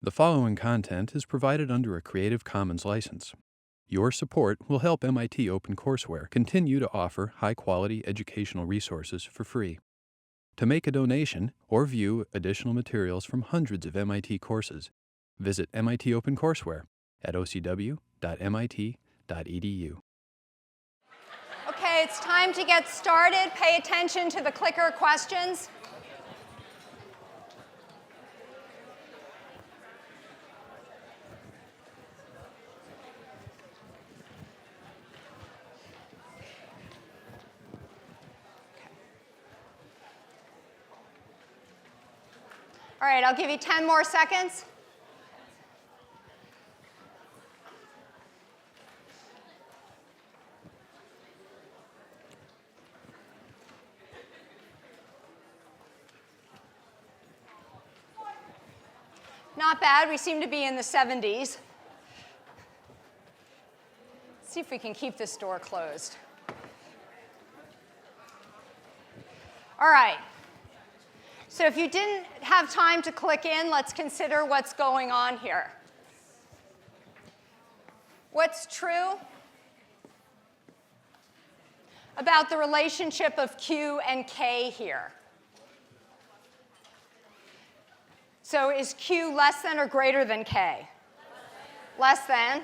The following content is provided under a Creative Commons license. Your support will help MIT OpenCourseware continue to offer high-quality educational resources for free. To make a donation or view additional materials from hundreds of MIT courses, visit MIT OpenCourseware at ocw.mit.edu. Okay, it's time to get started. Pay attention to the clicker questions. All right, I'll give you 10 more seconds. Not bad. We seem to be in the 70s. Let's see if we can keep this door closed. All right. So if you didn't have time to click in, let's consider what's going on here. What's true about the relationship of Q and K here? So is Q less than or greater than K? Less than.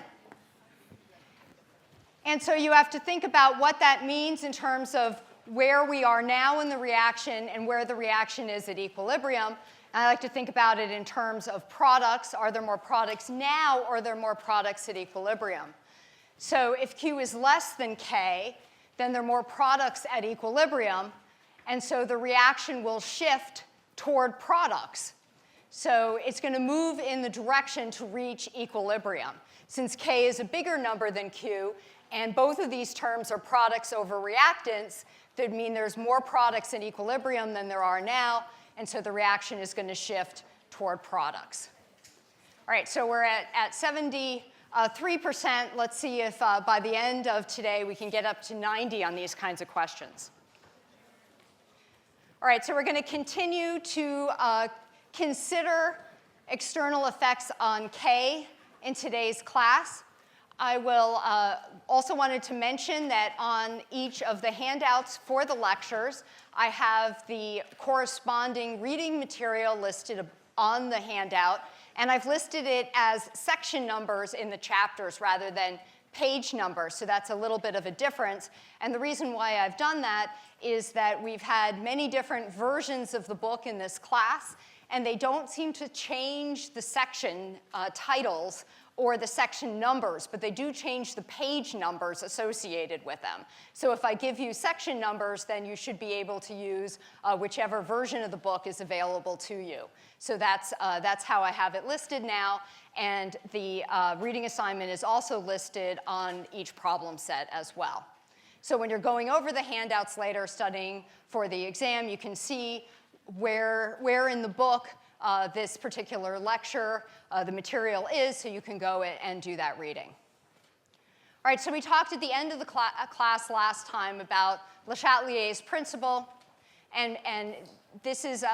And so you have to think about what that means in terms of where we are now in the reaction and where the reaction is at equilibrium. And I like to think about it in terms of products. Are there more products now, or are there more products at equilibrium? So if Q is less than K, then there are more products at equilibrium, and so the reaction will shift toward products. So it's going to move in the direction to reach equilibrium. Since K is a bigger number than Q, and both of these terms are products over reactants, that would mean there's more products in equilibrium than there are now, and so the reaction is going to shift toward products. All right, so we're at 73%. Let's see if by the end of today we can get up to 90 on these kinds of questions. All right, so we're going to continue to consider external effects on K in today's class. I will also wanted to mention that on each of the handouts for the lectures, I have the corresponding reading material listed on the handout, and I've listed it as section numbers in the chapters rather than page numbers, so that's a little bit of a difference. And the reason why I've done that is that we've had many different versions of the book in this class, and they don't seem to change the section titles or the section numbers, but they do change the page numbers associated with them. So if I give you section numbers, then you should be able to use whichever version of the book is available to you. So that's how I have it listed now, and the reading assignment is also listed on each problem set as well. So when you're going over the handouts later studying for the exam, you can see where in the book this particular lecture, the material is, so you can go and do that reading. All right, so we talked at the end of the class last time about Le Chatelier's principle, and this is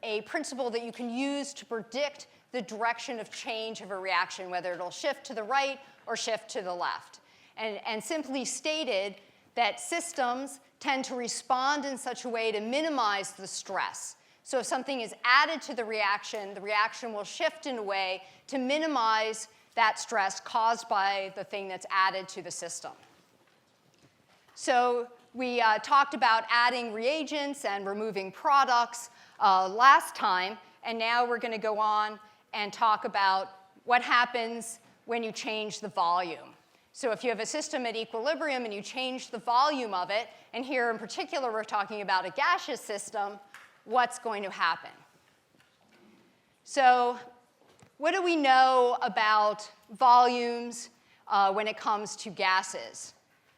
a principle that you can use to predict the direction of change of a reaction, whether it'll shift to the right or shift to the left. And simply stated that systems tend to respond in such a way to minimize the stress. So if something is added to the reaction will shift in a way to minimize that stress caused by the thing that's added to the system. So we talked about adding reagents and removing products last time, and now we're going to go on and talk about what happens when you change the volume. So if you have a system at equilibrium and you change the volume of it, and here in particular we're talking about a gaseous system, what's going to happen? So what do we know about volumes when it comes to gases?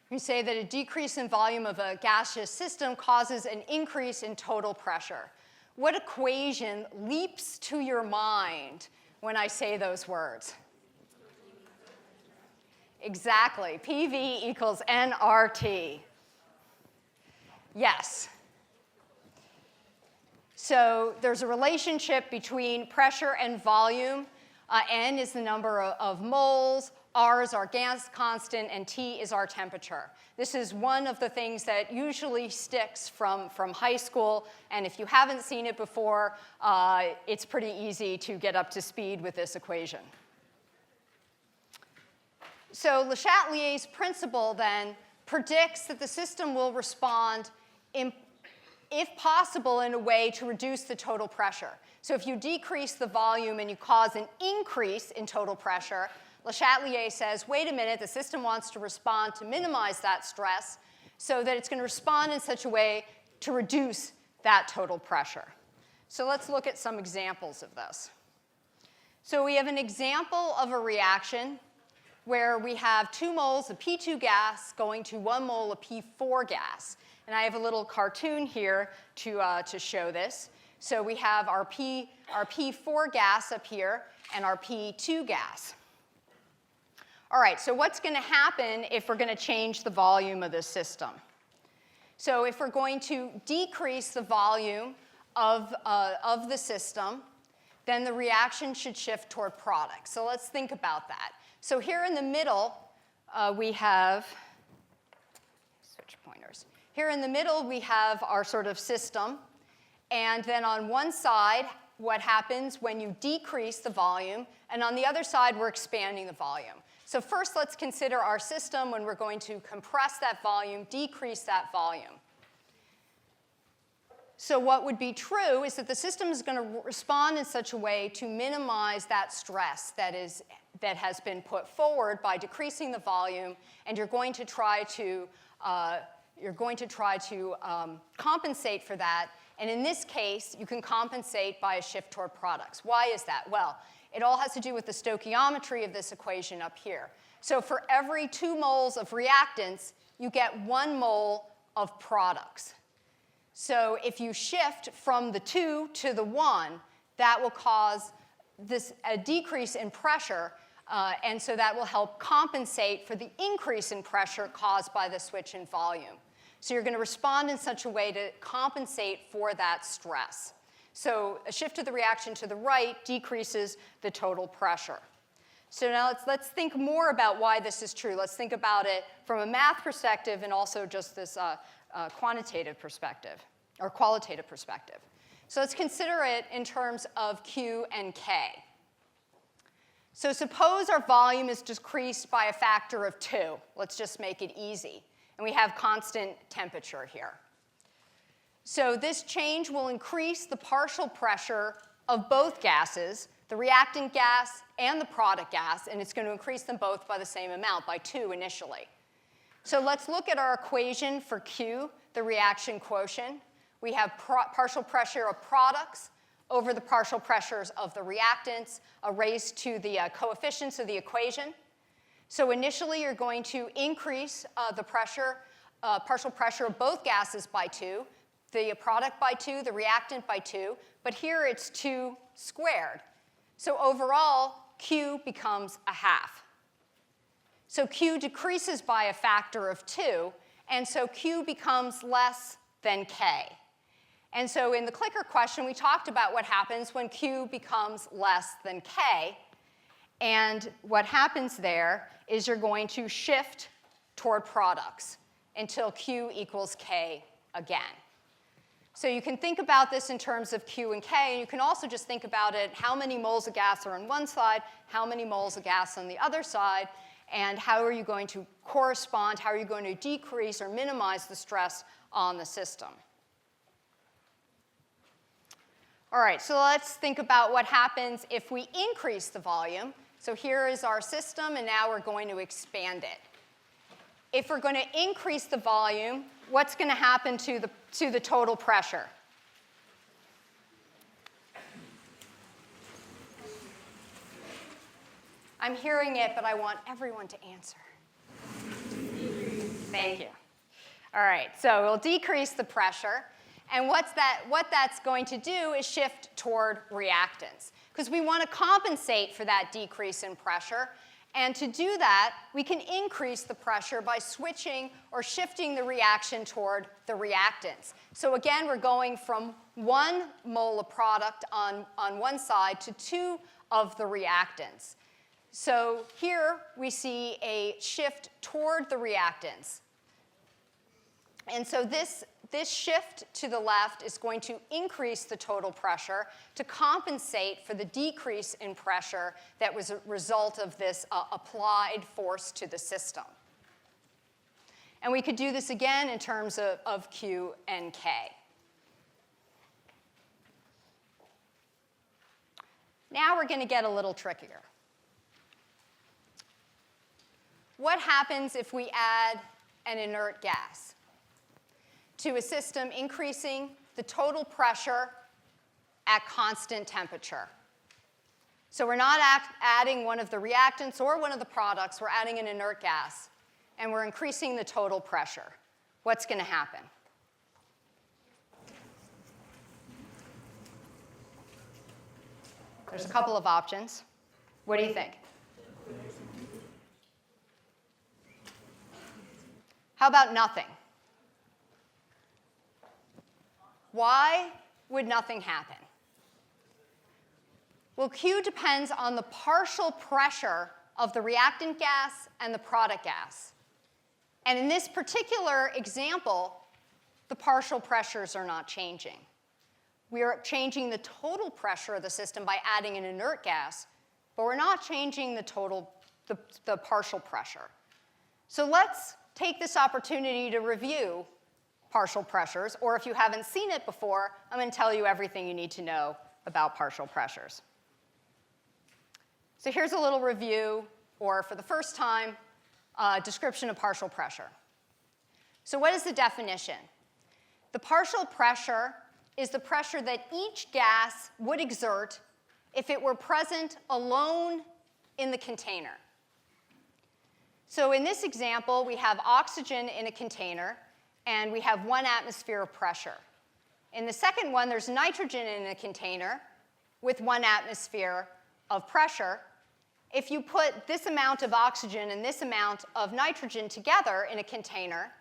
We say that a decrease in volume of a gaseous system causes an increase in total pressure. What equation leaps to your mind when I say those words? Exactly. PV equals nRT. Yes. So there's a relationship between pressure and volume N is the number of moles, R is our gas constant, and T is our temperature. This is one of the things that usually sticks from high school, and if you haven't seen it before, it's pretty easy to get up to speed with this equation. So Le Chatelier's principle then predicts that the system will respond, if possible, in a way to reduce the total pressure. So if you decrease the volume and you cause an increase in total pressure, Le Chatelier says, wait a minute, the system wants to respond to minimize that stress so that it's going to respond in such a way to reduce that total pressure. So let's look at some examples of this. So we have an example of a reaction where we have 2 moles of P2 gas going to 1 mole of P4 gas. And I have a little cartoon here to show this. So we have our P4 gas up here and our P2 gas. All right, so what's going to happen if we're going to change the volume of this system? So if we're going to decrease the volume of the system, then the reaction should shift toward product. So let's think about that. So here in the middle, we have, switch pointers. Here in the middle, we have our sort of system. And then on one side, what happens when you decrease the volume, and on the other side, we're expanding the volume. So first, let's consider our system when we're going to compress that volume, decrease that volume. So what would be true is that the system is going to respond in such a way to minimize that stress that has been put forward by decreasing the volume, and you're going to try to compensate for that. And in this case, you can compensate by a shift toward products. Why is that? Well, it all has to do with the stoichiometry of this equation up here. So for every 2 moles of reactants, you get 1 mole of products. So if you shift from the 2 to the 1, that will cause a decrease in pressure, and so that will help compensate for the increase in pressure caused by the switch in volume. So you're going to respond in such a way to compensate for that stress. So a shift of the reaction to the right decreases the total pressure. So now let's think more about why this is true. Let's think about it from a math perspective and also just this quantitative perspective, or qualitative perspective. So let's consider it in terms of Q and K. So suppose our volume is decreased by a factor of 2. Let's just make it easy. And we have constant temperature here. So this change will increase the partial pressure of both gases, the reactant gas and the product gas, and it's going to increase them both by the same amount, by 2 initially. So let's look at our equation for Q, the reaction quotient. We have partial pressure of products over the partial pressures of the reactants raised to the coefficients of the equation. So initially, you're going to increase the pressure, partial pressure of both gases by 2, the product by 2, the reactant by 2, but here it's 2 squared. So overall, Q becomes a half. So Q decreases by a factor of 2, and so Q becomes less than K. And so in the clicker question, we talked about what happens when Q becomes less than K. And what happens there is you're going to shift toward products until Q equals K again. So you can think about this in terms of Q and K, and you can also just think about it, how many moles of gas are on one side, how many moles of gas on the other side, and how are you going to correspond, how are you going to decrease or minimize the stress on the system. All right, so let's think about what happens if we increase the volume. So here is our system, and now we're going to expand it. If we're going to increase the volume, what's going to happen to the total pressure? I'm hearing it, but I want everyone to answer. Thank you. All right, so we'll decrease the pressure. And what that's going to do is shift toward reactants, because we want to compensate for that decrease in pressure. And to do that, we can increase the pressure by switching or shifting the reaction toward the reactants. So again, we're going from 1 mole of product on one side to 2 of the reactants. So here we see a shift toward the reactants. And so this shift to the left is going to increase the total pressure to compensate for the decrease in pressure that was a result of this applied force to the system. And we could do this again in terms of Q and K. Now we're going to get a little trickier. What happens if we add an inert gas to a system increasing the total pressure at constant temperature? So we're not adding one of the reactants or one of the products. We're adding an inert gas, and we're increasing the total pressure. What's going to happen? There's a couple of options. What do you think? How about nothing? Why would nothing happen? Well, Q depends on the partial pressure of the reactant gas and the product gas. And in this particular example, the partial pressures are not changing. We are changing the total pressure of the system by adding an inert gas, but we're not changing the partial pressure. So let's take this opportunity to review partial pressures, or if you haven't seen it before, I'm going to tell you everything you need to know about partial pressures. So here's a little review, or for the first time, description of partial pressure. So what is the definition? The partial pressure is the pressure that each gas would exert if it were present alone in the container. So in this example, we have oxygen in a container, and we have 1 atmosphere of pressure. In the second one, there's nitrogen in a container with 1 atmosphere of pressure. If you put this amount of oxygen and this amount of nitrogen together in a container,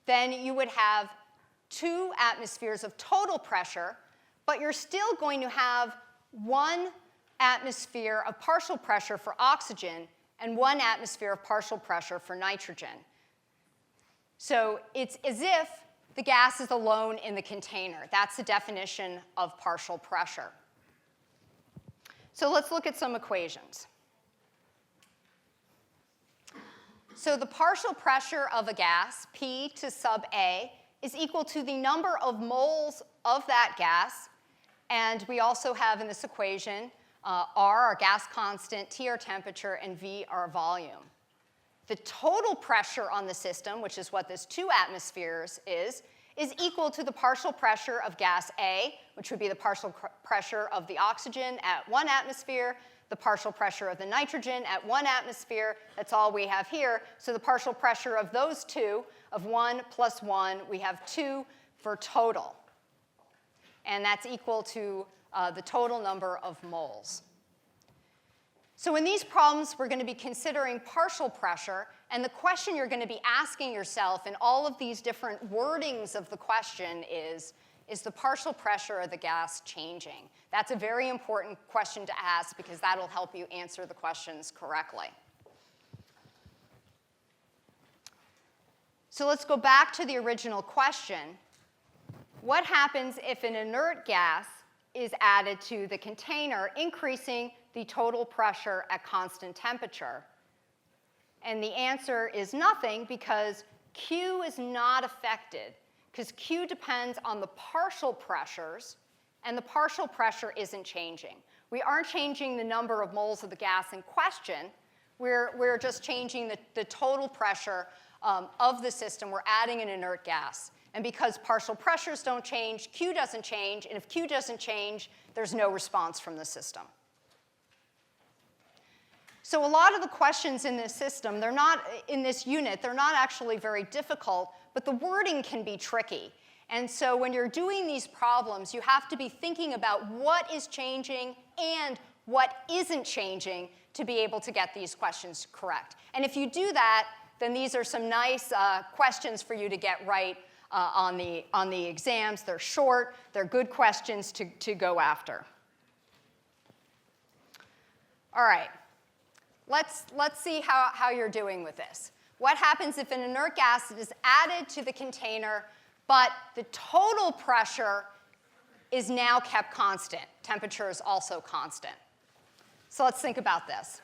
then you would have 2 atmospheres of total pressure, but you're still going to have 1 atmosphere of partial pressure for oxygen and 1 atmosphere of partial pressure for nitrogen. So it's as if the gas is alone in the container. That's the definition of partial pressure. So let's look at some equations. So the partial pressure of a gas, P to sub A, is equal to the number of moles of that gas. And we also have in this equation R, our gas constant, T, our temperature, and V, our volume. The total pressure on the system, which is what this 2 atmospheres is equal to the partial pressure of gas A, which would be the partial pressure of the oxygen at 1 atmosphere, the partial pressure of the nitrogen at 1 atmosphere. That's all we have here. So the partial pressure of those 2, of 1 plus 1, we have 2 for total. And that's equal to the total number of moles. So in these problems, we're going to be considering partial pressure, and the question you're going to be asking yourself in all of these different wordings of the question is the partial pressure of the gas changing? That's a very important question to ask because that'll help you answer the questions correctly. So let's go back to the original question. What happens if an inert gas is added to the container, increasing the total pressure at constant temperature? And the answer is nothing because Q is not affected, because Q depends on the partial pressures, and the partial pressure isn't changing. We aren't changing the number of moles of the gas in question. We're just changing the total pressure of the system. We're adding an inert gas. And because partial pressures don't change, Q doesn't change. And if Q doesn't change, there's no response from the system. So a lot of the questions in this system, they're not in this unit, they're not actually very difficult, but the wording can be tricky. And so when you're doing these problems, you have to be thinking about what is changing and what isn't changing to be able to get these questions correct. And if you do that, then these are some nice questions for you to get right on the exams. They're short. They're good questions to go after. All right. Let's see how you're doing with this. What happens if an inert gas is added to the container, but the total pressure is now kept constant? Temperature is also constant. So let's think about this.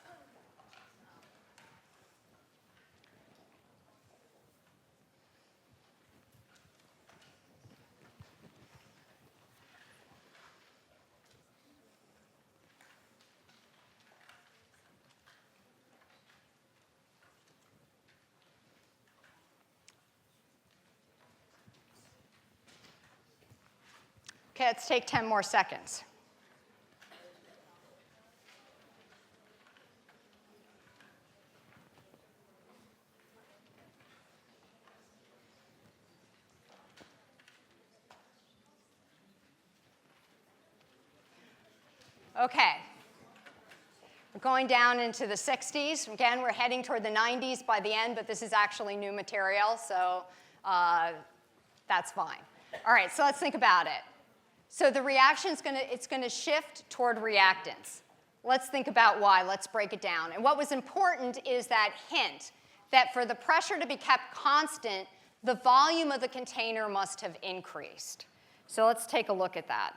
Okay, let's take 10 more seconds. Okay. We're going down into the 60s. Again, we're heading toward the 90s by the end, but this is actually new material, so that's fine. All right, so let's think about it. So the reaction is going to shift toward reactants. Let's think about why. Let's break it down. And what was important is that hint that for the pressure to be kept constant, the volume of the container must have increased. So let's take a look at that.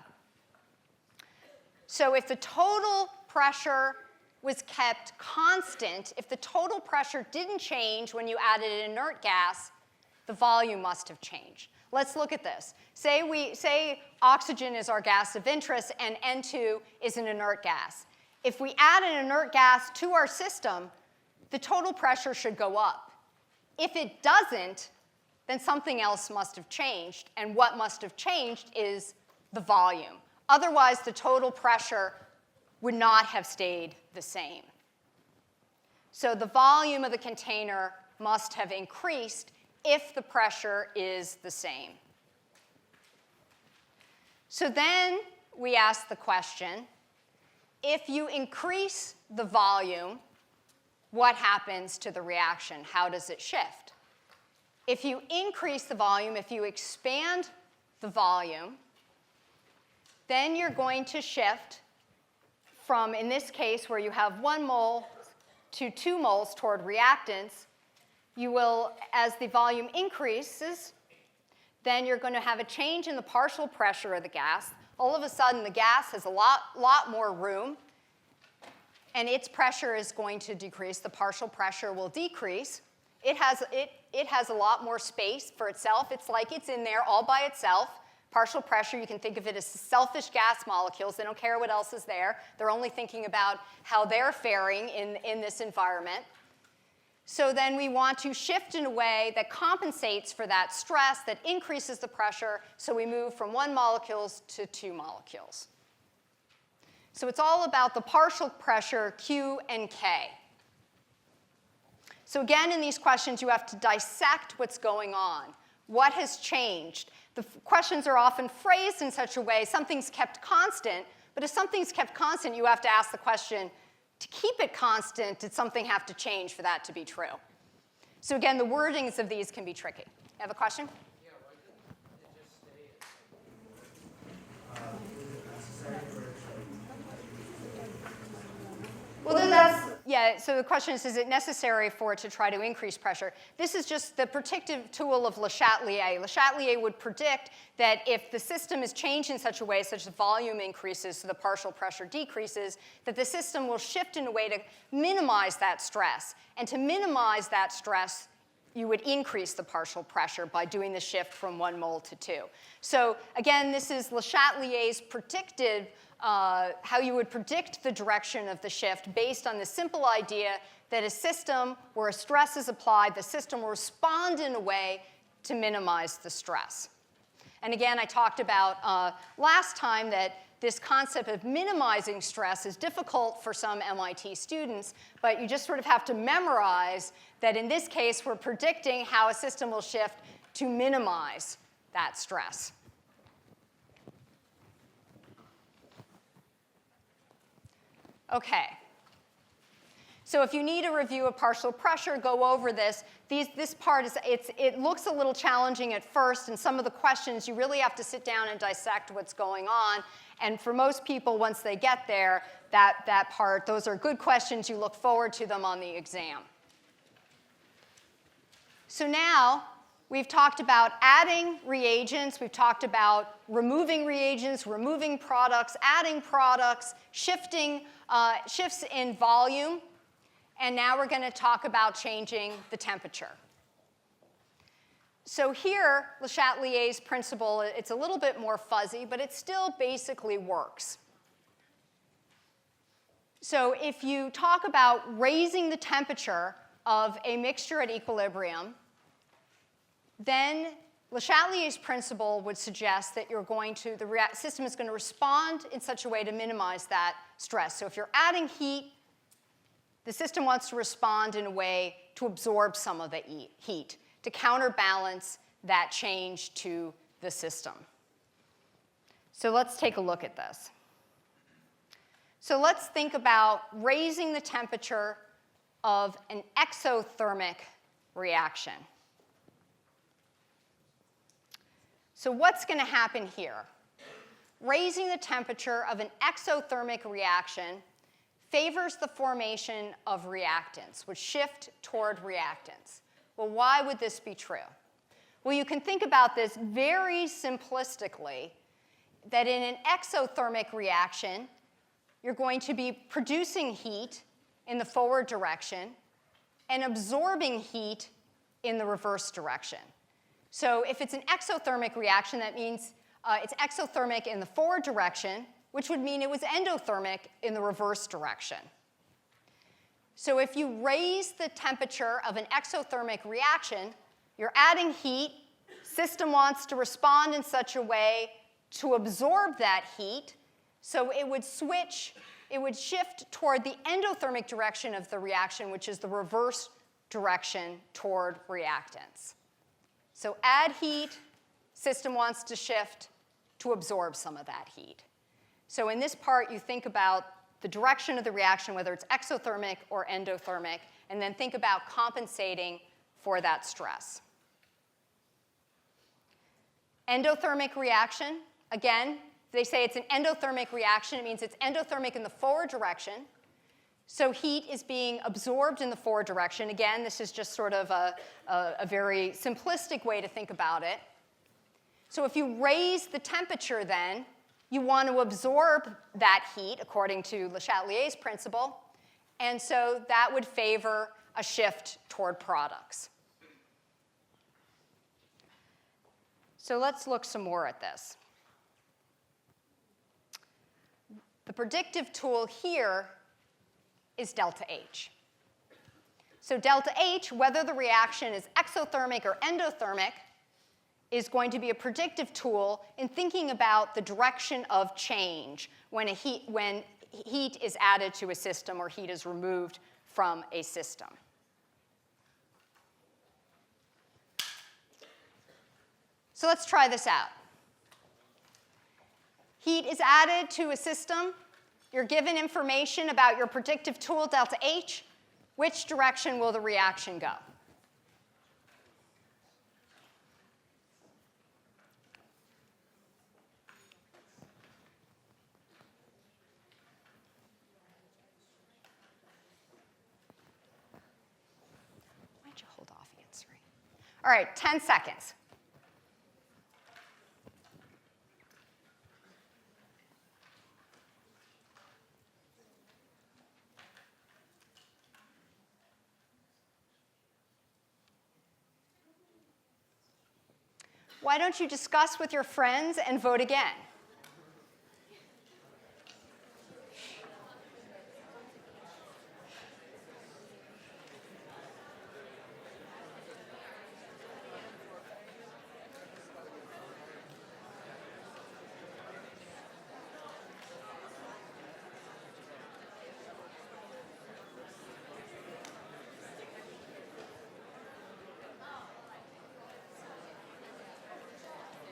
So if the total pressure was kept constant, if the total pressure didn't change when you added an inert gas, the volume must have changed. Let's look at this. Say oxygen is our gas of interest and N2 is an inert gas. If we add an inert gas to our system, the total pressure should go up. If it doesn't, then something else must have changed, and what must have changed is the volume. Otherwise, the total pressure would not have stayed the same. So the volume of the container must have increased if the pressure is the same. So then we ask the question, if you increase the volume, what happens to the reaction? How does it shift? If you increase the volume, if you expand the volume, then you're going to shift from, in this case, where you have 1 mole to 2 moles toward reactants. You will, as the volume increases, then you're going to have a change in the partial pressure of the gas. All of a sudden, the gas has a lot more room, and its pressure is going to decrease. The partial pressure will decrease. It has a lot more space for itself. It's like it's in there all by itself. Partial pressure, you can think of it as selfish gas molecules. They don't care what else is there. They're only thinking about how they're faring in this environment. So then we want to shift in a way that compensates for that stress, that increases the pressure, so we move from 1 molecule to 2 molecules. So it's all about the partial pressure Q and K. So again, in these questions, you have to dissect what's going on. What has changed? The questions are often phrased in such a way, something's kept constant, but if something's kept constant, you have to ask the question, to keep it constant, did something have to change for that to be true? So again, the wordings of these can be tricky. You have a question? Yeah, why didn't it just stay Well, then that's, yeah, so the question is it necessary for it to try to increase pressure? This is just the predictive tool of Le Chatelier. Le Chatelier would predict that if the system is changed in such a way, such as volume increases, so the partial pressure decreases, that the system will shift in a way to minimize that stress. And to minimize that stress, you would increase the partial pressure by doing the shift from 1 mole to 2. So again, this is Le Chatelier's predicted how you would predict the direction of the shift based on the simple idea that a system where a stress is applied, the system will respond in a way to minimize the stress. And again, I talked about last time that this concept of minimizing stress is difficult for some MIT students, but you just sort of have to memorize that in this case, we're predicting how a system will shift to minimize that stress. Okay. So if you need a review of partial pressure, go over this. This part, it looks a little challenging at first, and some of the questions, you really have to sit down and dissect what's going on. And for most people, once they get there, that part, those are good questions. You look forward to them on the exam. So now we've talked about adding reagents. We've talked about removing reagents, removing products, adding products, shifts in volume. And now we're going to talk about changing the temperature. So here, Le Chatelier's principle, it's a little bit more fuzzy, but it still basically works. So if you talk about raising the temperature of a mixture at equilibrium, then Le Chatelier's principle would suggest that the system is going to respond in such a way to minimize that stress. So if you're adding heat, the system wants to respond in a way to absorb some of the heat, to counterbalance that change to the system. So let's take a look at this. So let's think about raising the temperature of an exothermic reaction. So what's going to happen here? Raising the temperature of an exothermic reaction favors the formation of reactants, which shift toward reactants. Well, why would this be true? Well, you can think about this very simplistically, that in an exothermic reaction, you're going to be producing heat in the forward direction and absorbing heat in the reverse direction. So if it's an exothermic reaction, that means it's exothermic in the forward direction, which would mean it was endothermic in the reverse direction. So if you raise the temperature of an exothermic reaction, you're adding heat. System wants to respond in such a way to absorb that heat. So it would shift toward the endothermic direction of the reaction, which is the reverse direction toward reactants. So add heat, system wants to shift to absorb some of that heat. So in this part, you think about the direction of the reaction, whether it's exothermic or endothermic, and then think about compensating for that stress. Endothermic reaction, again, they say it's an endothermic reaction. It means it's endothermic in the forward direction. So heat is being absorbed in the forward direction. Again, this is just sort of a very simplistic way to think about it. So if you raise the temperature then, you want to absorb that heat according to Le Chatelier's principle. And so that would favor a shift toward products. So let's look some more at this. The predictive tool here is delta H. So delta H, whether the reaction is exothermic or endothermic, is going to be a predictive tool in thinking about the direction of change when heat is added to a system or heat is removed from a system. So let's try this out. Heat is added to a system. You're given information about your predictive tool, delta H. Which direction will the reaction go? Why'd you hold off answering? All right, 10 seconds. Why don't you discuss with your friends and vote again?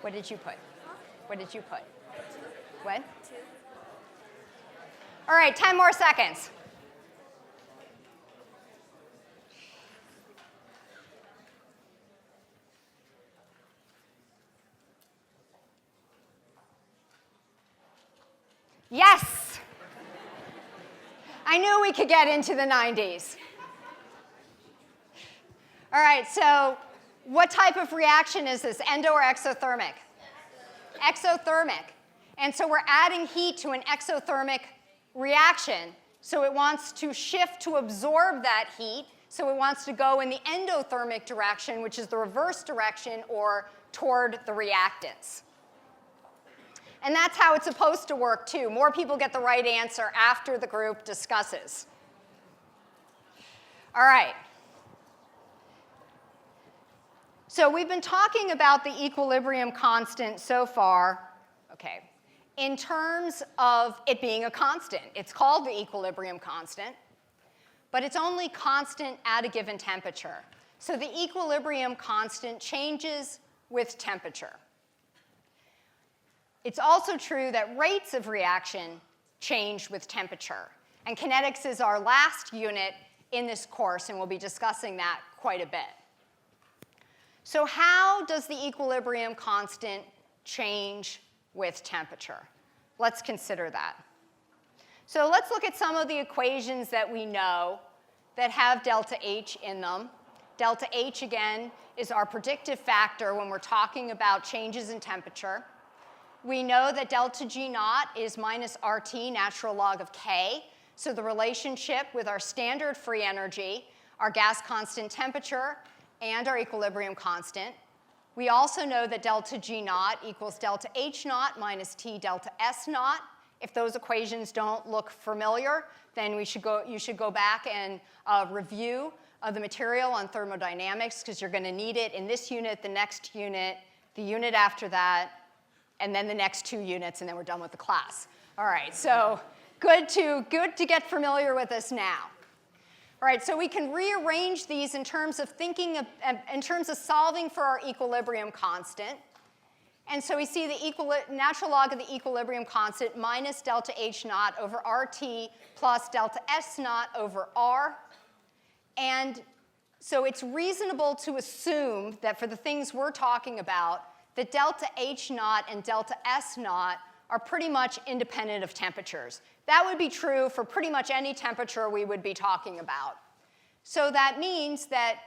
What did you put? What did you put? What? 2. All right, 10 more seconds. Yes! I knew we could get into the 90s. All right, so what type of reaction is this, endo or exothermic? Exothermic. And so we're adding heat to an exothermic reaction. So it wants to shift to absorb that heat. So it wants to go in the endothermic direction, which is the reverse direction, or toward the reactants. And that's how it's supposed to work, too. More people get the right answer after the group discusses. All right. So we've been talking about the equilibrium constant so far, okay, in terms of it being a constant. It's called the equilibrium constant, but it's only constant at a given temperature. So the equilibrium constant changes with temperature. It's also true that rates of reaction change with temperature. And kinetics is our last unit in this course, and we'll be discussing that quite a bit. So how does the equilibrium constant change with temperature? Let's consider that. So let's look at some of the equations that we know that have delta H in them. Delta H, again, is our predictive factor when we're talking about changes in temperature. We know that delta G naught is minus RT, natural log of K. So the relationship with our standard free energy, our gas constant temperature, and our equilibrium constant. We also know that delta G naught equals delta H naught minus T delta S naught. If those equations don't look familiar, then you should go back and review the material on thermodynamics, because you're going to need it in this unit, the next unit, the unit after that, and then the next 2 units, and then we're done with the class. All right, so good to get familiar with this now. All right, so we can rearrange these in terms of solving for our equilibrium constant. And so we see the natural log of the equilibrium constant minus delta H naught over RT plus delta S naught over R. And so it's reasonable to assume that for the things we're talking about, that delta H naught and delta S naught are pretty much independent of temperatures. That would be true for pretty much any temperature we would be talking about. So that means that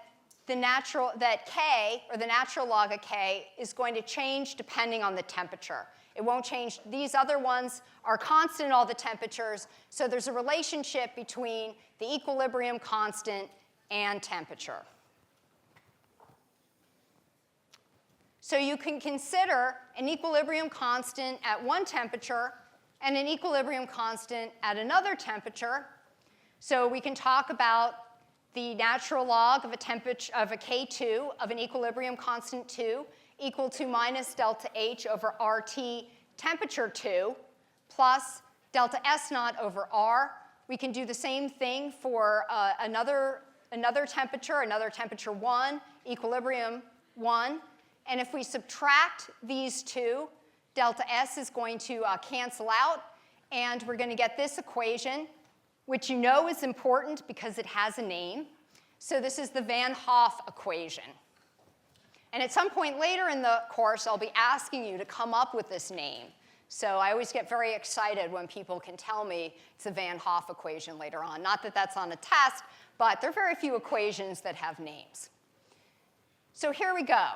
K, or the natural log of K, is going to change depending on the temperature. It won't change. These other ones are constant at all the temperatures, so there's a relationship between the equilibrium constant and temperature. So you can consider an equilibrium constant at one temperature and an equilibrium constant at another temperature. So we can talk about the natural log of a K2 of an equilibrium constant 2 equal to minus delta H over RT temperature 2 plus delta S naught over R. We can do the same thing for another temperature 1, equilibrium 1. And if we subtract these two, delta S is going to cancel out, and we're going to get this equation, which you know is important because it has a name. So this is the Van Hoff equation. And at some point later in the course, I'll be asking you to come up with this name. So I always get very excited when people can tell me it's the Van Hoff equation later on. Not that that's on a test, but there are very few equations that have names. So here we go.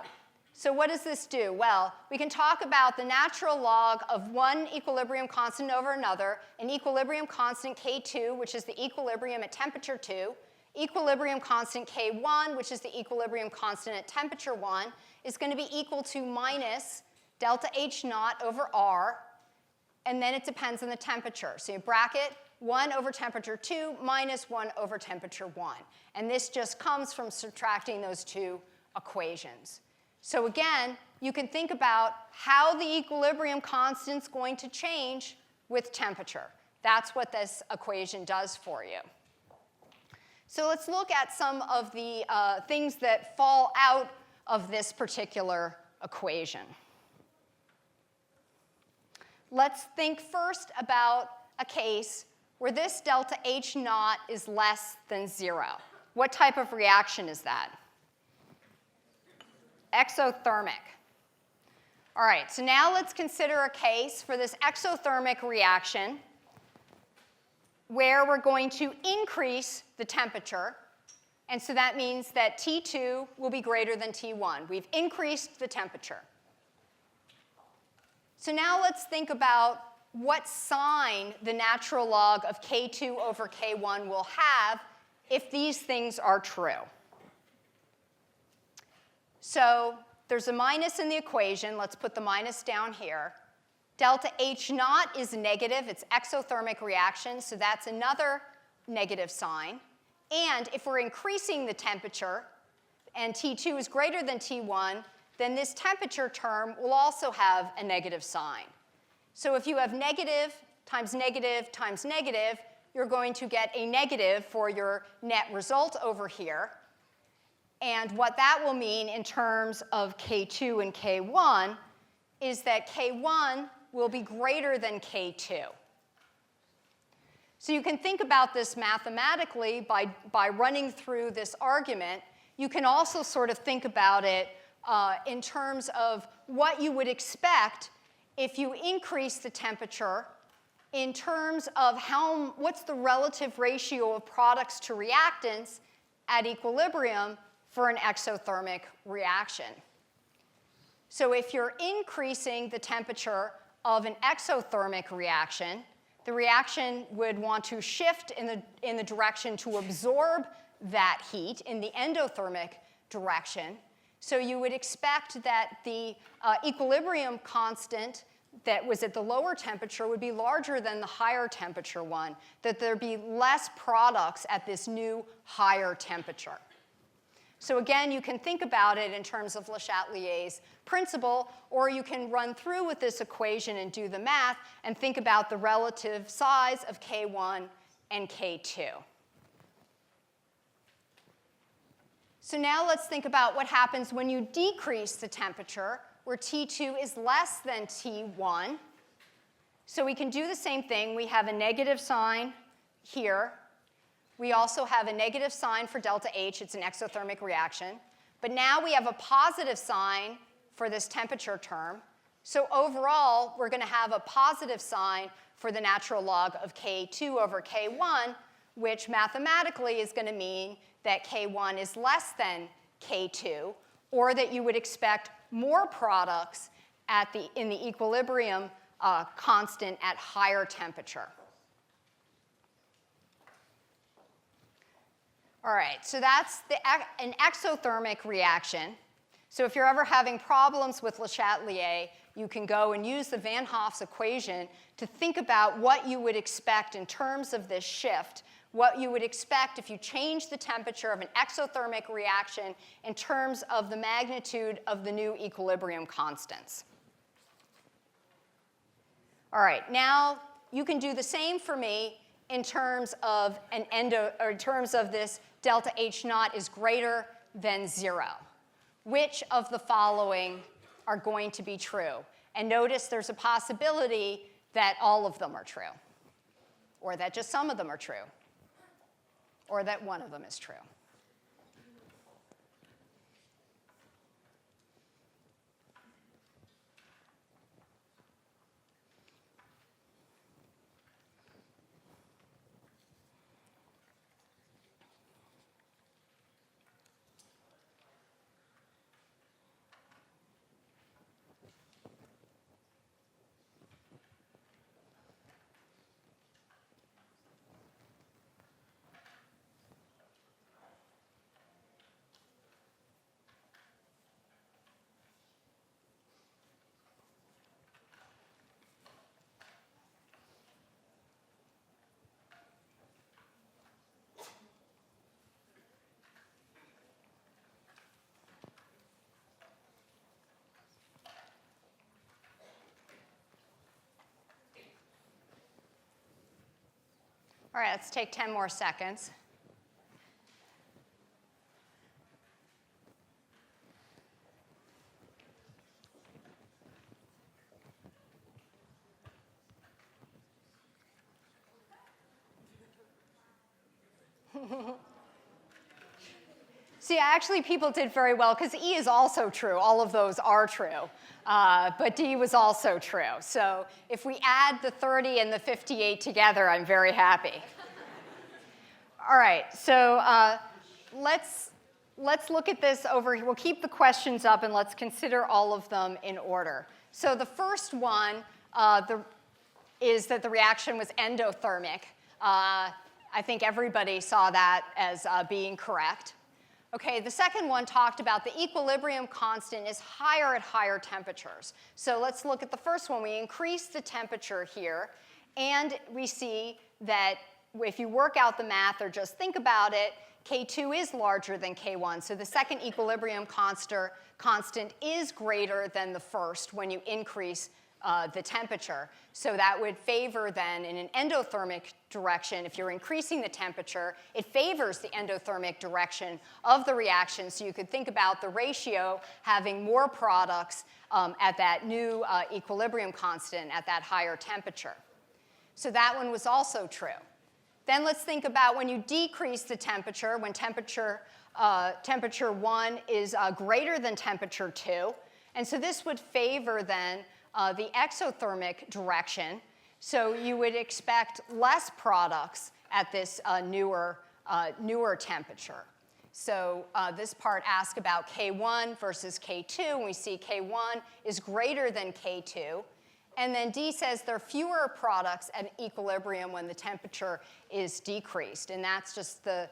So what does this do? Well, we can talk about the natural log of one equilibrium constant over another, an equilibrium constant K2, which is the equilibrium at temperature 2, equilibrium constant K1, which is the equilibrium constant at temperature 1, is going to be equal to minus delta H naught over R, and then it depends on the temperature. So you bracket 1 over temperature 2 minus 1 over temperature 1. And this just comes from subtracting those two equations. So again, you can think about how the equilibrium constant is going to change with temperature. That's what this equation does for you. So let's look at some of the things that fall out of this particular equation. Let's think first about a case where this delta H naught is less than 0. What type of reaction is that? Exothermic. All right, so now let's consider a case for this exothermic reaction where we're going to increase the temperature. And so that means that T2 will be greater than T1. We've increased the temperature. So now let's think about what sign the natural log of K2 over K1 will have if these things are true. So there's a minus in the equation. Let's put the minus down here. Delta H naught is negative. It's exothermic reaction, so that's another negative sign. And if we're increasing the temperature, and T2 is greater than T1, then this temperature term will also have a negative sign. So if you have negative times negative times negative, you're going to get a negative for your net result over here. And what that will mean in terms of K2 and K1 is that K1 will be greater than K2. So you can think about this mathematically by running through this argument. You can also sort of think about it in terms of what you would expect if you increase the temperature in terms of what's the relative ratio of products to reactants at equilibrium for an exothermic reaction. So if you're increasing the temperature of an exothermic reaction, the reaction would want to shift in the direction to absorb that heat in the endothermic direction. So you would expect that the equilibrium constant that was at the lower temperature would be larger than the higher temperature one, that there'd be less products at this new higher temperature. So again, you can think about it in terms of Le Chatelier's principle, or you can run through with this equation and do the math and think about the relative size of K1 and K2. So now let's think about what happens when you decrease the temperature, where T2 is less than T1. So we can do the same thing. We have a negative sign here. We also have a negative sign for delta H. It's an exothermic reaction. But now we have a positive sign for this temperature term. So overall, we're going to have a positive sign for the natural log of K2 over K1, which mathematically is going to mean that K1 is less than K2, or that you would expect more products in the equilibrium constant at higher temperature. All right, so that's an exothermic reaction. So if you're ever having problems with Le Chatelier, you can go and use the Van Hoff's equation to think about what you would expect in terms of this shift, what you would expect if you change the temperature of an exothermic reaction in terms of the magnitude of the new equilibrium constants. All right, now you can do the same for me in terms of in terms of this delta H naught is greater than 0. Which of the following are going to be true? And notice there's a possibility that all of them are true, or that just some of them are true, or that one of them is true. All right, let's take 10 more seconds. See, actually, people did very well, because E is also true. All of those are true. But D was also true. So if we add the 30 and the 58 together, I'm very happy. All right, so let's look at this over here. We'll keep the questions up, and let's consider all of them in order. So the first one is that the reaction was endothermic. I think everybody saw that as being correct. Okay, the second one talked about the equilibrium constant is higher at higher temperatures. So let's look at the first one. We increase the temperature here, and we see that if you work out the math or just think about it, K2 is larger than K1. So the second equilibrium constant is greater than the first when you increase the temperature. So that would favor then in an endothermic direction. If you're increasing the temperature, it favors the endothermic direction of the reaction. So you could think about the ratio having more products at that new equilibrium constant at that higher temperature. So that one was also true. Then let's think about when you decrease the temperature, when temperature 1 is greater than temperature 2. And so this would favor then the exothermic direction. So you would expect less products at this newer temperature. So this part asks about K1 versus K2, and we see K1 is greater than K2. And then D says there are fewer products at equilibrium when the temperature is decreased. And that's just the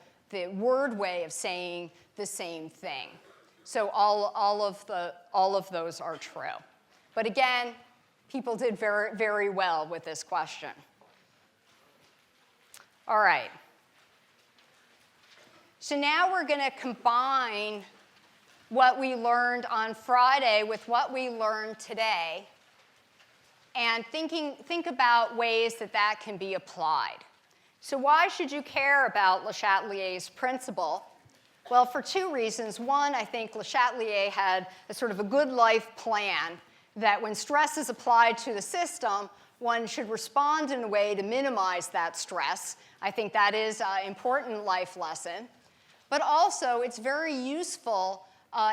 word way of saying the same thing. So all of those are true. But again, people did very, very well with this question. All right. So now we're going to combine what we learned on Friday with what we learned today, and think about ways that that can be applied. So why should you care about Le Chatelier's principle? Well, for two reasons. One, I think Le Chatelier had a sort of a good life plan that when stress is applied to the system, one should respond in a way to minimize that stress. I think that is an important life lesson. But also, it's very useful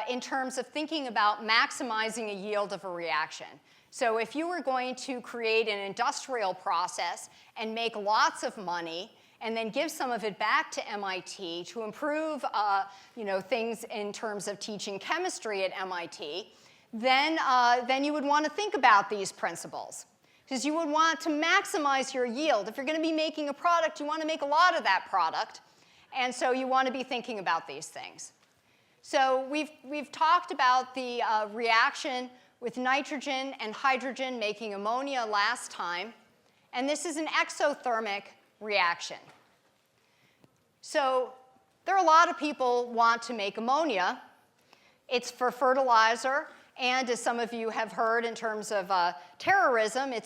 in terms of thinking about maximizing a yield of a reaction. So if you were going to create an industrial process and make lots of money and then give some of it back to MIT to improve things in terms of teaching chemistry at MIT, then you would want to think about these principles. Because you would want to maximize your yield. If you're going to be making a product, you want to make a lot of that product. And so you want to be thinking about these things. So we've talked about the reaction with nitrogen and hydrogen making ammonia last time. And this is an exothermic reaction. So there are a lot of people who want to make ammonia. It's for fertilizer. And as some of you have heard in terms of terrorism, it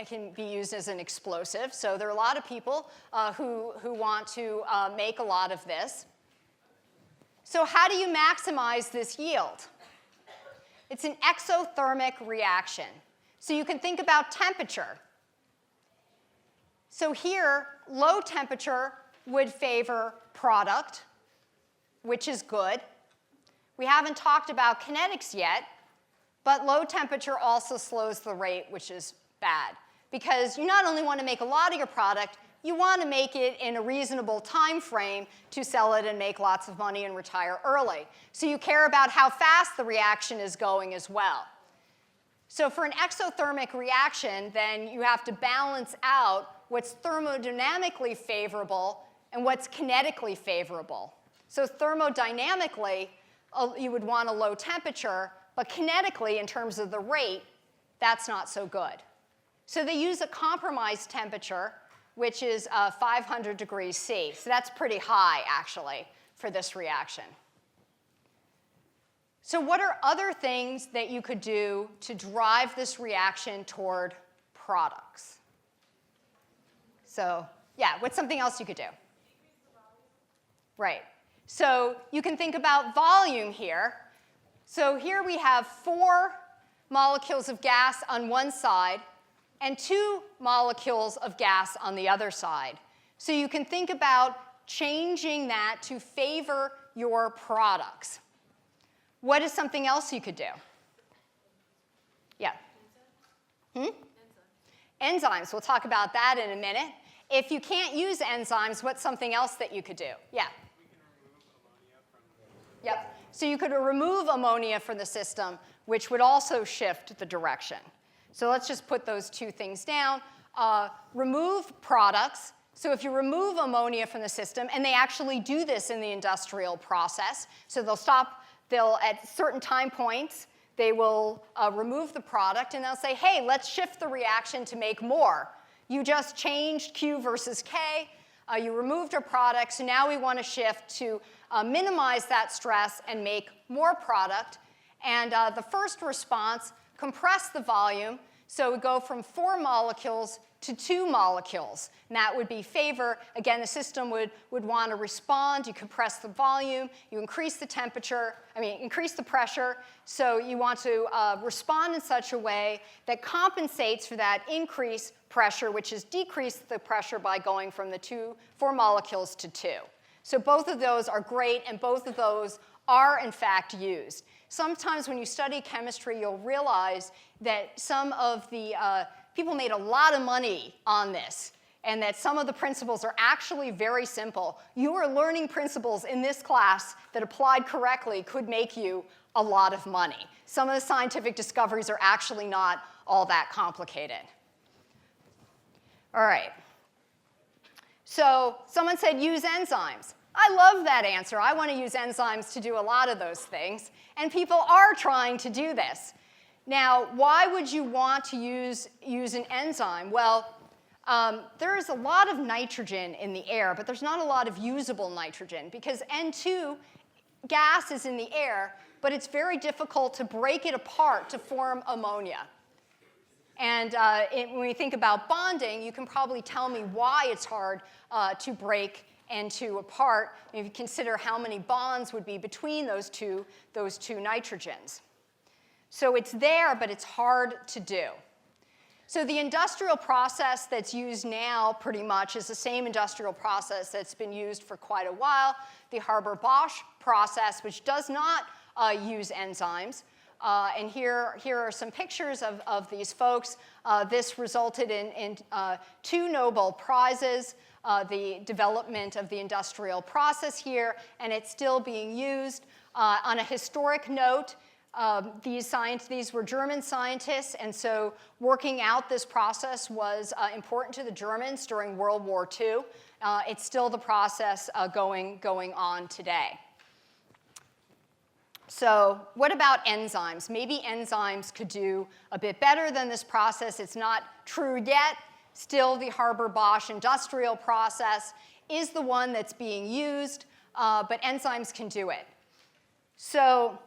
can be used as an explosive. So there are a lot of people who want to make a lot of this. So how do you maximize this yield? It's an exothermic reaction. So you can think about temperature. So here, low temperature would favor product, which is good. We haven't talked about kinetics yet, but low temperature also slows the rate, which is bad. Because you not only want to make a lot of your product, you want to make it in a reasonable time frame to sell it and make lots of money and retire early. So you care about how fast the reaction is going as well. So for an exothermic reaction, then you have to balance out what's thermodynamically favorable and what's kinetically favorable. So thermodynamically, you would want a low temperature, but kinetically, in terms of the rate, that's not so good. So they use a compromised temperature, which is 500 degrees C. So that's pretty high, actually, for this reaction. So what are other things that you could do to drive this reaction toward products? So yeah, what's something else you could do? Right. So you can think about volume here. So here we have 4 molecules of gas on one side and 2 molecules of gas on the other side. So you can think about changing that to favor your products. What is something else you could do? Yeah. Enzymes. We'll talk about that in a minute. If you can't use enzymes, what's something else that you could do? Yeah. We can remove ammonia from the... Yep. So you could remove ammonia from the system, which would also shift the direction. So let's just put those two things down. Remove products. So if you remove ammonia from the system, and they actually do this in the industrial process, so they'll at certain time points, they will remove the product, and they'll say, hey, let's shift the reaction to make more. You just changed Q versus K. You removed a product, so now we want to shift to minimize that stress and make more product. And the first response, compress the volume. So we go from 4 molecules to 2 molecules. And that would be favor. Again, the system would want to respond. You compress the volume. You increase the temperature. Increase the pressure. So you want to respond in such a way that compensates for that increased pressure, which is decrease the pressure by going from the 4 molecules to 2. So both of those are great, and both of those are, in fact, used. Sometimes when you study chemistry, you'll realize that some of the people made a lot of money on this, and that some of the principles are actually very simple. You are learning principles in this class that applied correctly could make you a lot of money. Some of the scientific discoveries are actually not all that complicated. All right. So someone said use enzymes. I love that answer. I want to use enzymes to do a lot of those things. And people are trying to do this. Now, why would you want to use an enzyme? Well, there is a lot of nitrogen in the air, but there's not a lot of usable nitrogen because N2 gas is in the air, but it's very difficult to break it apart to form ammonia. And when we think about bonding, you can probably tell me why it's hard to break N2 apart if you consider how many bonds would be between those two nitrogens. So it's there, but it's hard to do. So the industrial process that's used now pretty much is the same industrial process that's been used for quite a while, the Haber-Bosch process, which does not use enzymes. And here are some pictures of these folks. This resulted in 2 Nobel Prizes, the development of the industrial process here, and it's still being used. On a historic note, these were German scientists, and so working out this process was important to the Germans during World War II. It's still the process going on today. So what about enzymes? Maybe enzymes could do a bit better than this process. It's not true yet. Still, the Haber-Bosch industrial process is the one that's being used, but enzymes can do it. So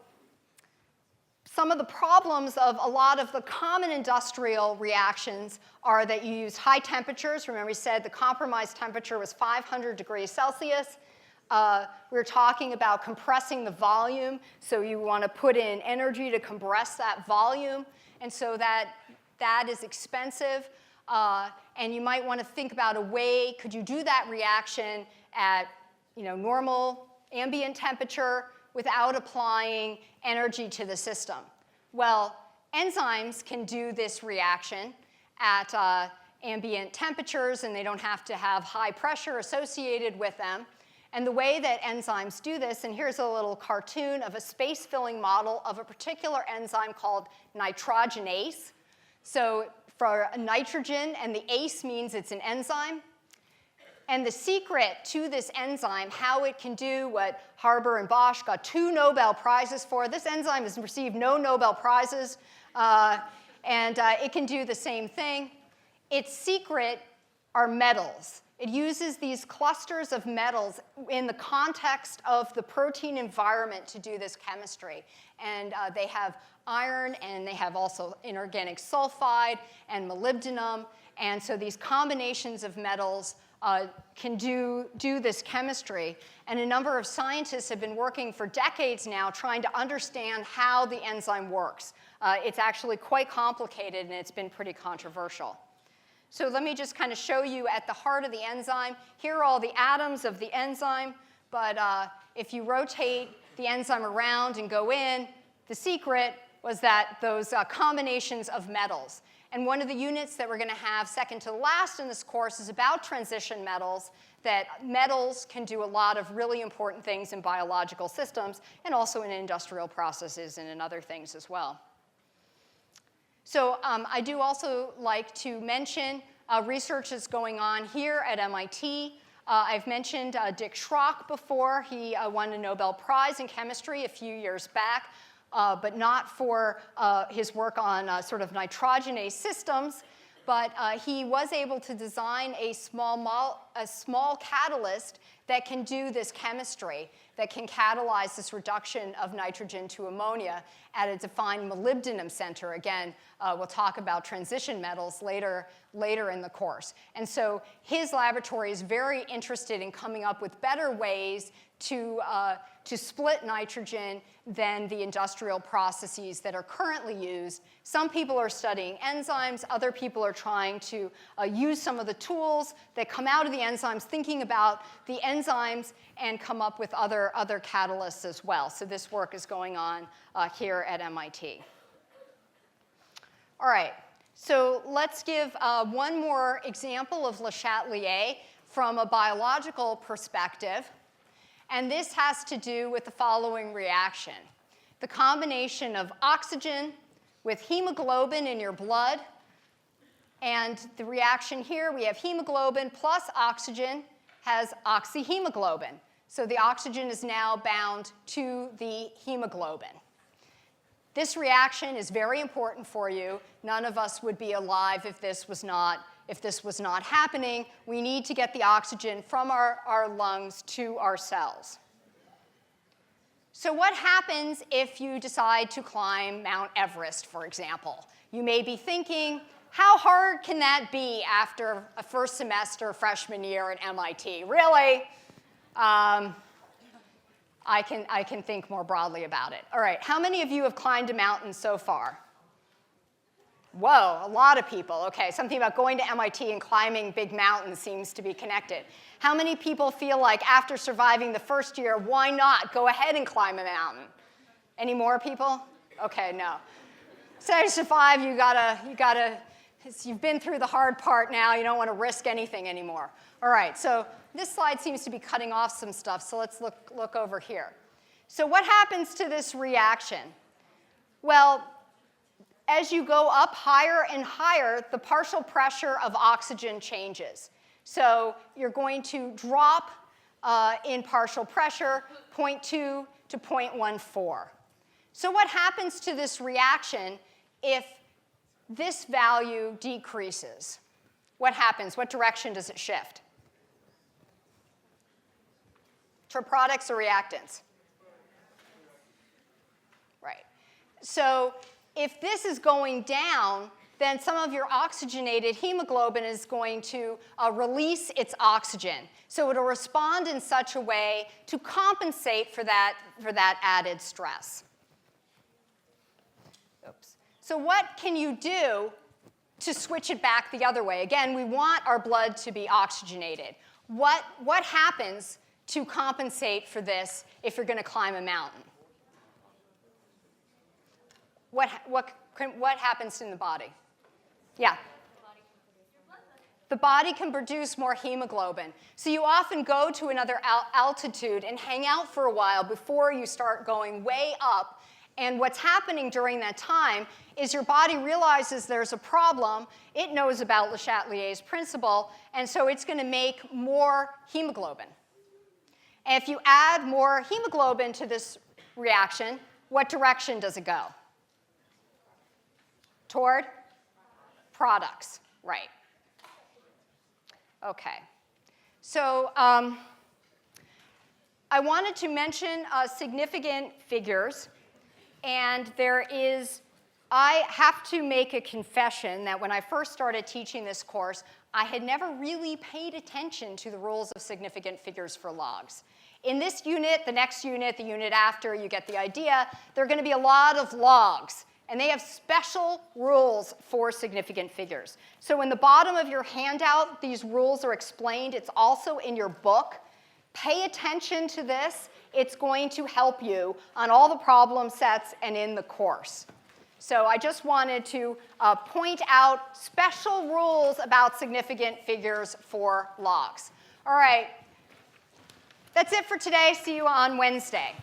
some of the problems of a lot of the common industrial reactions are that you use high temperatures. Remember, we said the compromised temperature was 500 degrees Celsius. We're talking about compressing the volume, so you want to put in energy to compress that volume, and so that is expensive. And you might want to think about a way, could you do that reaction at normal ambient temperature without applying energy to the system? Well, enzymes can do this reaction at ambient temperatures, and they don't have to have high pressure associated with them. And the way that enzymes do this, and here's a little cartoon of a space-filling model of a particular enzyme called nitrogenase. So for nitrogen, and the ase means it's an enzyme. And the secret to this enzyme, how it can do what Haber and Bosch got 2 Nobel Prizes for. This enzyme has received no Nobel Prizes, and it can do the same thing. Its secret are metals. It uses these clusters of metals in the context of the protein environment to do this chemistry. And they have iron, and they have also inorganic sulfide and molybdenum. And so these combinations of metals can do this chemistry. And a number of scientists have been working for decades now trying to understand how the enzyme works. It's actually quite complicated, and it's been pretty controversial. So let me just kind of show you at the heart of the enzyme. Here are all the atoms of the enzyme, but if you rotate the enzyme around and go in, the secret was that those combinations of metals. And one of the units that we're going to have second to last in this course is about transition metals, that metals can do a lot of really important things in biological systems and also in industrial processes and in other things as well. So I do also like to mention research that's going on here at MIT. I've mentioned Dick Schrock before. He won a Nobel Prize in chemistry a few years back, but not for his work on sort of nitrogenase systems. But he was able to design a small catalyst that can do this chemistry, that can catalyze this reduction of nitrogen to ammonia at a defined molybdenum center. Again, we'll talk about transition metals later in the course. And so his laboratory is very interested in coming up with better ways to split nitrogen than the industrial processes that are currently used. Some people are studying enzymes. Other people are trying to use some of the tools that come out of the enzymes, thinking about the enzymes, and come up with other catalysts as well. So this work is going on here at MIT. All right, so let's give one more example of Le Chatelier from a biological perspective. And this has to do with the following reaction. The combination of oxygen with hemoglobin in your blood. And the reaction here, we have hemoglobin plus oxygen has oxyhemoglobin. So the oxygen is now bound to the hemoglobin. This reaction is very important for you. None of us would be alive if this was not happening. We need to get the oxygen from our lungs to our cells. So what happens if you decide to climb Mount Everest, for example? You may be thinking, how hard can that be after a first semester freshman year at MIT? Really? I can think more broadly about it. All right, how many of you have climbed a mountain so far? Whoa, a lot of people. Okay, something about going to MIT and climbing big mountains seems to be connected. How many people feel like after surviving the first year, why not go ahead and climb a mountain? Any more people? Okay, no. So to survive, you've been through the hard part now. You don't want to risk anything anymore. All right, so this slide seems to be cutting off some stuff, so let's look over here. So what happens to this reaction? Well, as you go up higher and higher, the partial pressure of oxygen changes. So you're going to drop in partial pressure 0.2 to 0.14. So what happens to this reaction if this value decreases? What happens? What direction does it shift? To products or reactants? Right. So if this is going down, then some of your oxygenated hemoglobin is going to release its oxygen. So it'll respond in such a way to compensate for that added stress. Oops. So what can you do to switch it back the other way? Again, we want our blood to be oxygenated. What happens to compensate for this if you're going to climb a mountain? What happens in the body? Yeah? The body can produce more hemoglobin. So you often go to another altitude and hang out for a while before you start going way up. And what's happening during that time is your body realizes there's a problem. It knows about Le Chatelier's principle, and so it's going to make more hemoglobin. And if you add more hemoglobin to this reaction, what direction does it go? Toward products, right. Okay. So I wanted to mention significant figures. And I have to make a confession that when I first started teaching this course, I had never really paid attention to the rules of significant figures for logs. In this unit, the next unit, the unit after, you get the idea, there are going to be a lot of logs. And they have special rules for significant figures. So in the bottom of your handout, these rules are explained. It's also in your book. Pay attention to this. It's going to help you on all the problem sets and in the course. So I just wanted to point out special rules about significant figures for logs. All right. That's it for today. See you on Wednesday.